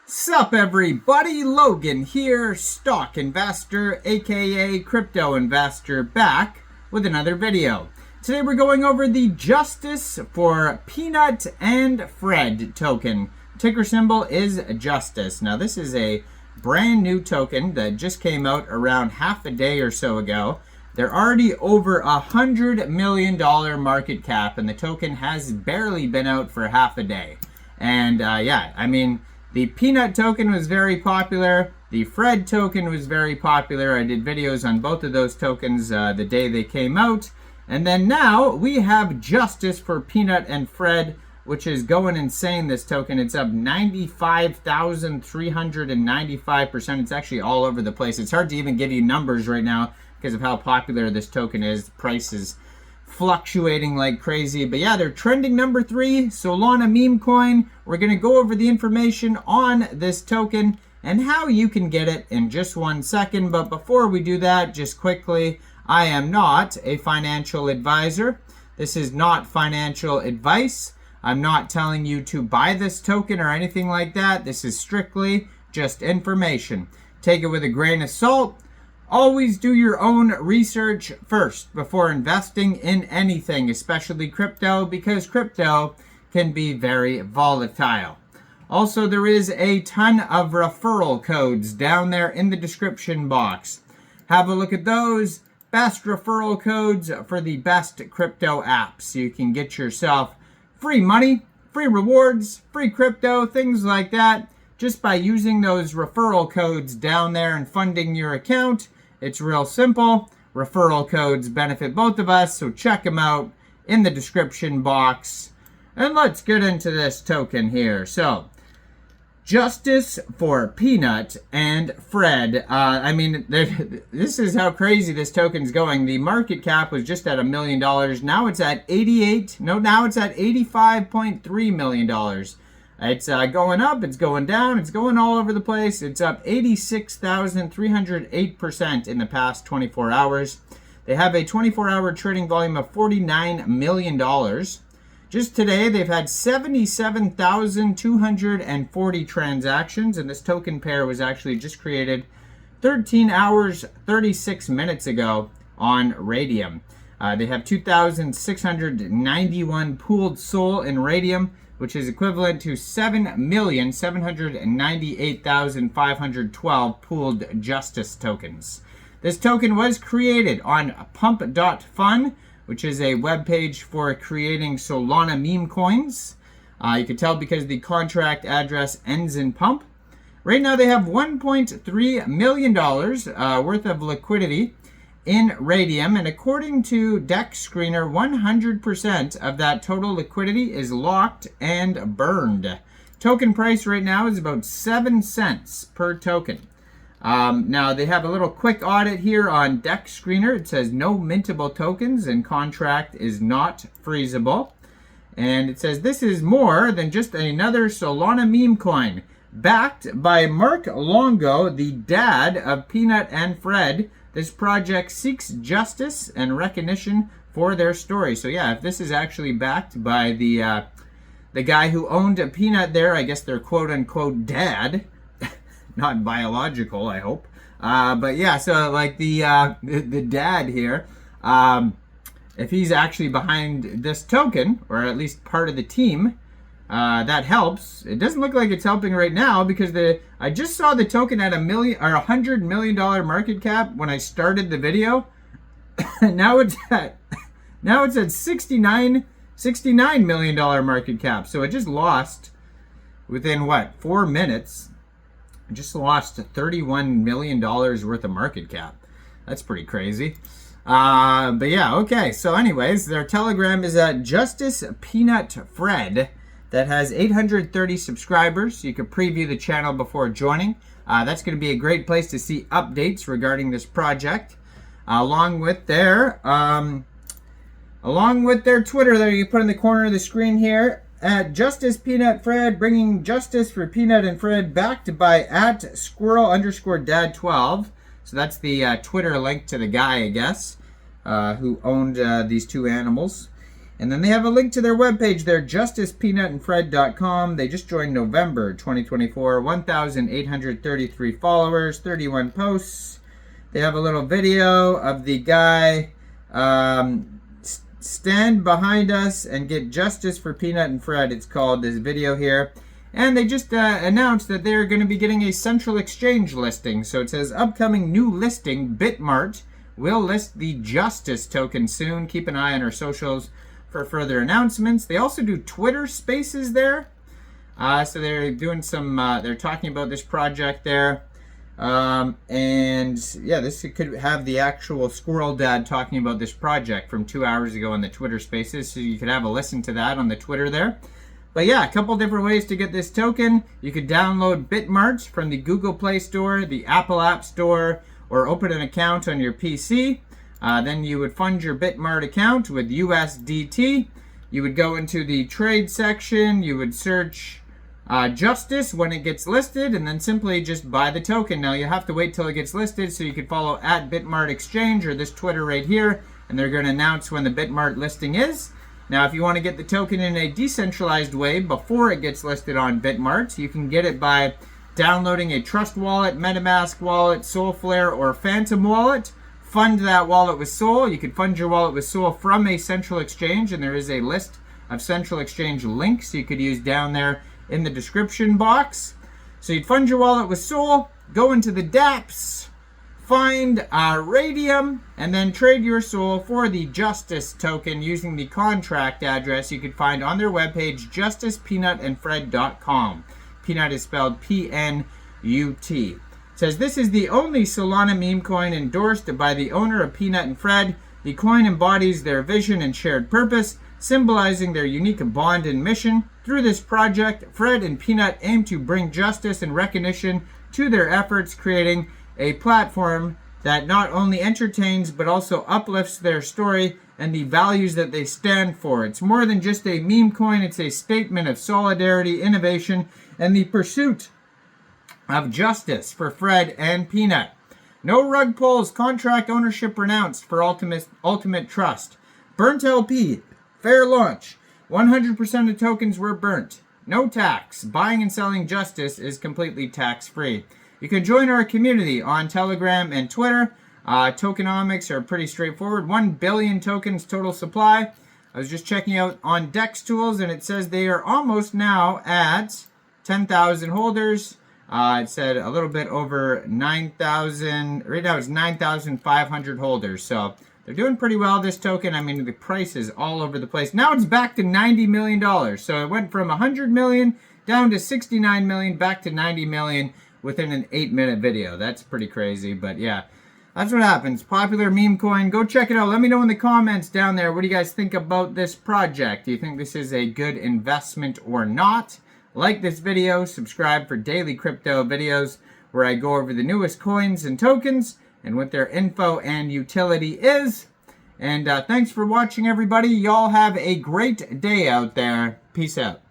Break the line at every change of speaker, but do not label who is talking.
Sup everybody, Logan here, stock investor aka crypto investor, back with another video. Today we're going over the justice for Pnut and Fred token. Ticker symbol is Justice. Now this is a brand new token that just came out around half a day or so ago. They're already over $100 million market cap and the token has barely been out for half a day. And yeah, I mean, the Pnut token was very popular. The Fred token was very popular. I did videos on both of those tokens the day they came out. And then now we have Justice for Pnut and Fred, which is going insane, this token. It's up 95,395%. It's actually all over the place. It's hard to even give you numbers right now because of how popular this token is. The price is fluctuating like crazy. But yeah, they're trending number 3, Solana Memecoin. We're going to go over the information on this token and how you can get it in just 1 second. But before we do that, just quickly, I am not a financial advisor. This is not financial advice. I'm not telling you to buy this token or anything like that. This is strictly just information. Take it with a grain of salt. Always do your own research first before investing in anything, especially crypto, because crypto can be very volatile. Also, there is a ton of referral codes down there in the description box. Have a look at those. Best referral codes for the best crypto apps. You can get yourself free money, free rewards, free crypto, things like that, just by using those referral codes down there and funding your account. It's real simple. Referral codes benefit both of us, so check them out in the description box. And let's get into this token here. So, Justice for Pnut and Fred. I mean, this is how crazy this token's going. The market cap was just at $1 million. Now it's at now it's at $85.3 million. It's going up, it's going down, it's going all over the place. It's up 86,308% in the past 24 hours. They have a 24-hour trading volume of $49 million. Just today, they've had 77,240 transactions, and this token pair was actually just created 13 hours, 36 minutes ago on Raydium. They have 2,691 pooled SOL in Raydium, which is equivalent to 7,798,512 pooled Justice tokens. This token was created on pump.fun, which is a web page for creating Solana meme coins. You can tell because the contract address ends in pump. Right now they have $1.3 million worth of liquidity in Raydium, and according to Dex Screener, 100% of that total liquidity is locked and burned. Token price right now is about 7 cents per token. Now they have a little quick audit here on Dex Screener. It says no mintable tokens and contract is not freezable. And it says this is more than just another Solana meme coin. Backed by Mark Longo, the dad of Pnut and Fred, this project seeks justice and recognition for their story. So yeah, if this is actually backed by the guy who owned a Pnut there, I guess their quote-unquote dad, not biological, I hope. But yeah, so like the dad here, if he's actually behind this token, or at least part of the team, that helps. It doesn't look like it's helping right now because I just saw the token at $100 million market cap when I started the video. now it's at $69 million market cap. So it just lost within what, 4 minutes. It just lost $31 million worth of market cap. That's pretty crazy. But yeah, okay. So anyways, their Telegram is at Justice Pnut Fred. That has 830 subscribers. You can preview the channel before joining. That's going to be a great place to see updates regarding this project, along with their Twitter that you put in the corner of the screen here at Justice Pnut Fred, bringing justice for Pnut and Fred, backed by at Squirrel_Dad12. So that's the Twitter link to the guy, I guess, who owned these two animals. And then they have a link to their webpage there, justicepnutandfred.com. They just joined November 2024, 1,833 followers, 31 posts. They have a little video of the guy, stand behind us and get justice for Pnut and Fred. It's called, this video here. And they just announced that they're going to be getting a central exchange listing. So it says, upcoming new listing, Bitmart will list the Justice token soon. Keep an eye on our socials for further announcements. They also do Twitter Spaces there. So they're doing some, they're talking about this project there. And yeah, this could have the actual Squirrel Dad talking about this project from 2 hours ago on the Twitter Spaces. So you could have a listen to that on the Twitter there. But yeah, a couple different ways to get this token. You could download Bitmart from the Google Play Store, the Apple App Store, or open an account on your PC. Then you would fund your Bitmart account with USDT. You would go into the trade section. You would search Justice when it gets listed, and then simply just buy the token. Now you have to wait till it gets listed, so you could follow at Bitmart Exchange or this Twitter right here, and they're going to announce when the Bitmart listing is. Now, if you want to get the token in a decentralized way before it gets listed on Bitmart, you can get it by downloading a Trust Wallet, MetaMask Wallet, Solflare, or Phantom Wallet. Fund that wallet with Sol. You can fund your wallet with Sol from a central exchange, and there is a list of central exchange links you could use down there in the description box. So you'd fund your wallet with Sol, go into the dApps, find Raydium, and then trade your Sol for the Justice token using the contract address you could find on their webpage, justicepnutandfred.com. Pnut is spelled P-N-U-T. It says, this is the only Solana meme coin endorsed by the owner of Pnut and Fred. The coin embodies their vision and shared purpose, symbolizing their unique bond and mission. Through this project, Fred and Pnut aim to bring justice and recognition to their efforts, creating a platform that not only entertains but also uplifts their story and the values that they stand for. It's more than just a meme coin, it's a statement of solidarity, innovation, and the pursuit of justice for Fred and Pnut. No rug pulls, contract ownership renounced for ultimate trust. Burnt LP, fair launch. 100% of tokens were burnt. No tax. Buying and selling justice is completely tax-free. You can join our community on Telegram and Twitter. Tokenomics are pretty straightforward. 1 billion tokens total supply. I was just checking out on Dex Tools, and it says they are almost now at 10,000 holders. It said a little bit over 9,000. Right now it's 9,500 holders. So they're doing pretty well, this token. I mean, the price is all over the place. Now it's back to $90 million. So it went from 100 million down to 69 million, back to 90 million within an 8-minute video. That's pretty crazy, but yeah, that's what happens. Popular meme coin. Go check it out. Let me know in the comments down there, what do you guys think about this project? Do you think this is a good investment or not? Like this video, subscribe for daily crypto videos where I go over the newest coins and tokens and what their info and utility is. And thanks for watching, everybody. Y'all have a great day out there. Peace out.